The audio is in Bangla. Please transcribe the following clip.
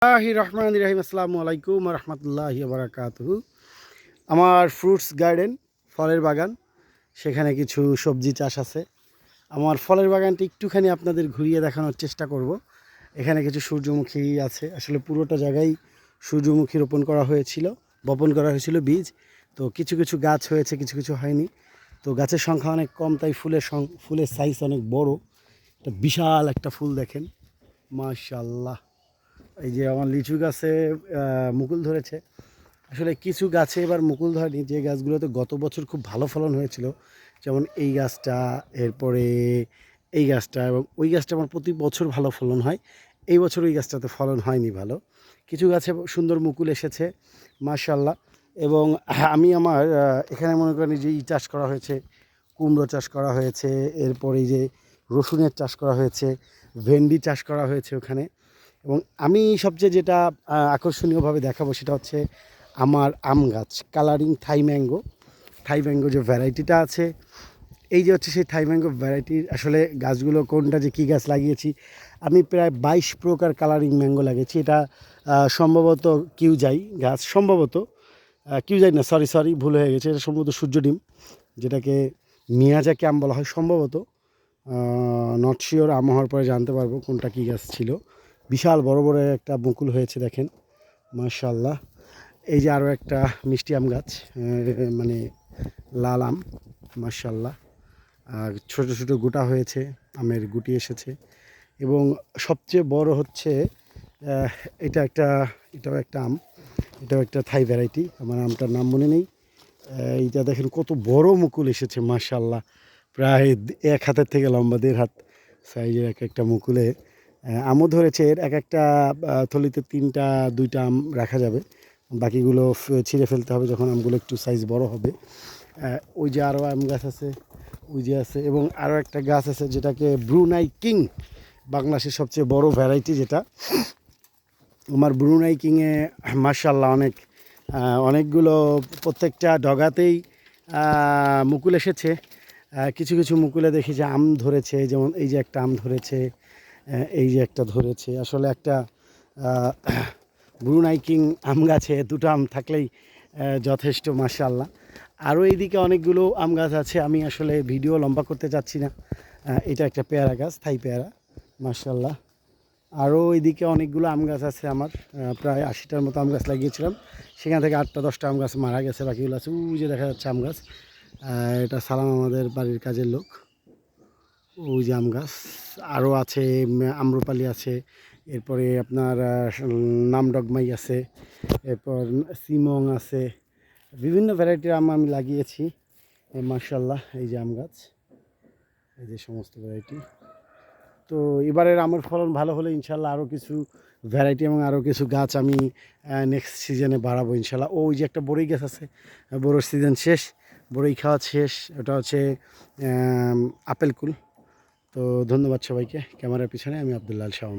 রহমান রহিম আসসালামু আলাইকুম রহমতুল্লাহি বারাকাতুহু। আমার ফ্রুটস গার্ডেন, ফলের বাগান, সেখানে কিছু সবজি চাষ আছে। আমার ফলের বাগানটি একটুখানি আপনাদের ঘুরিয়ে দেখানোর চেষ্টা করব। এখানে কিছু সূর্যমুখী আছে, আসলে পুরোটা জায়গায় সূর্যমুখী বপন করা হয়েছিল বীজ। তো কিছু কিছু গাছ হয়েছে, কিছু কিছু হয়নি। তো গাছের সংখ্যা অনেক কম, তাই ফুলের সাইজ অনেক বড়। একটা বিশাল একটা ফুল দেখেন, মাশাআল্লাহ। এই যে আমার লিচু গাছে মুকুল ধরেছে। আসলে কিছু গাছে এবার মুকুল ধরেনি, যে গাছগুলোতে গত বছর খুব ভালো ফলন হয়েছিল, যেমন এই গাছটা, এরপরে এই গাছটা এবং ওই গাছটা আমার প্রতি বছর ভালো ফলন হয়। এই বছর ওই গাছটাতে ফলন হয়নি ভালো। কিছু গাছে সুন্দর মুকুল এসেছে, মাশাআল্লাহ। এবং আমি আমার এখানে মনে করেন যে চাষ করা হয়েছে, কুমড়ো চাষ করা হয়েছে, এরপরে এই যে রসুনের চাষ করা হয়েছে, ভেন্ডি চাষ করা হয়েছে ওখানে। এবং আমি সবচেয়ে যেটা আকর্ষণীয়ভাবে দেখাবো সেটা হচ্ছে আমার আম গাছ, কালারিং থাই ম্যাঙ্গো যে ভ্যারাইটিটা আছে। এই যে হচ্ছে সেই থাই ম্যাঙ্গো ভ্যারাইটির আসলে গাছগুলো কোনটা যে কী গাছ লাগিয়েছি, আমি প্রায় 22 প্রকার কালারিং ম্যাঙ্গো লাগিয়েছি। এটা সম্ভবত কিউজাই গাছ, সম্ভবত কিউজাই না, সরি ভুল হয়ে গেছে, এটা সম্ভবত সূর্য ডিম, যেটাকে মিয়াজাকি আম বলা হয় সম্ভবত। নট শিওর, আম হওয়ার পরে জানতে পারবো কোনটা কী গাছ ছিল। বিশাল বড় বড় একটা মুকুল হয়েছে দেখেন, মাশাআল্লাহ। এই যে আরও একটা মিষ্টি আম গাছ, মানে লাল আম, মাশাআল্লাহ। আর ছোটো ছোটো গোটা হয়েছে, আমের গুটি এসেছে। এবং সবচেয়ে বড় হচ্ছে এটাও একটা আম, এটাও একটা থাই ভ্যারাইটি, আমার আমটার নাম মনে নেই। এইটা দেখেন কত বড় মুকুল এসেছে, মাশাআল্লাহ। প্রায় 1 হাতের থেকে লম্বা, 1.5 হাত সাইজের এক একটা মুকুলে আমও ধরেছে। এর এক একটা থলিতে 3টা 2টা আম রাখা যাবে, বাকিগুলো ছিঁড়ে ফেলতে হবে যখন আমগুলো একটু সাইজ বড় হবে। ওই যে আরও আম গাছ আছে, ওই যে আছে, এবং আরও একটা গাছ আছে যেটাকে ব্রুনাই কিং, বাংলাদেশের সবচেয়ে বড় ভ্যারাইটি যেটা। আমার ব্রুনাই কিংয়ে মাশাআল্লাহ অনেকগুলো, প্রত্যেকটা ডগাতেই মুকুল এসেছে। কিছু কিছু মুকুলে দেখি যে আম ধরেছে, যেমন এই যে একটা আম ধরেছে, এই যে একটা ধরেছে। আসলে একটা ব্রুনাই কিং আম গাছে 2টো আম থাকলেই যথেষ্ট, মাশাআল্লাহ। আরও এইদিকে অনেকগুলো আম গাছ আছে, আমি আসলে ভিডিও লম্বা করতে চাচ্ছি না। এটা একটা পেয়ারা গাছ, থাই পেয়ারা, মাশাআল্লাহ। আরও এইদিকে অনেকগুলো আম গাছ আছে আমার, প্রায় 80টার মতো আম গাছ লাগিয়েছিলাম, সেখান থেকে 8টা 10টা আম গাছ মারা গেছে, বাকিগুলো আছে ওই যে দেখা যাচ্ছে আম গাছ। এটা সালাম, আমাদের বাড়ির কাজের লোক। ওই যে আম গাছ আরও আছে, আম্রপালি আছে, এরপরে আপনার নামডগমাই আছে, এরপর সিমং আছে, বিভিন্ন ভ্যারাইটির আম আমি লাগিয়েছি, মাশাআল্লাহ। এই যে আম গাছ, এই যে সমস্ত ভ্যারাইটি। তো এবারের আমের ফলন ভালো হলে ইনশাল্লাহ আরও কিছু ভ্যারাইটি এবং আরও কিছু গাছ আমি নেক্সট সিজনে বাড়াবো ইনশাল্লাহ। ওই যে একটা বড়ই গাছ আছে, বড়োর সিজন শেষ, বড়ই খাওয়া শেষ, ওটা হচ্ছে আপেল কুল। তো ধন্যবাদ সবাইকে। ক্যামেরার পিছনে আমি আব্দুল্লাহ শাওন।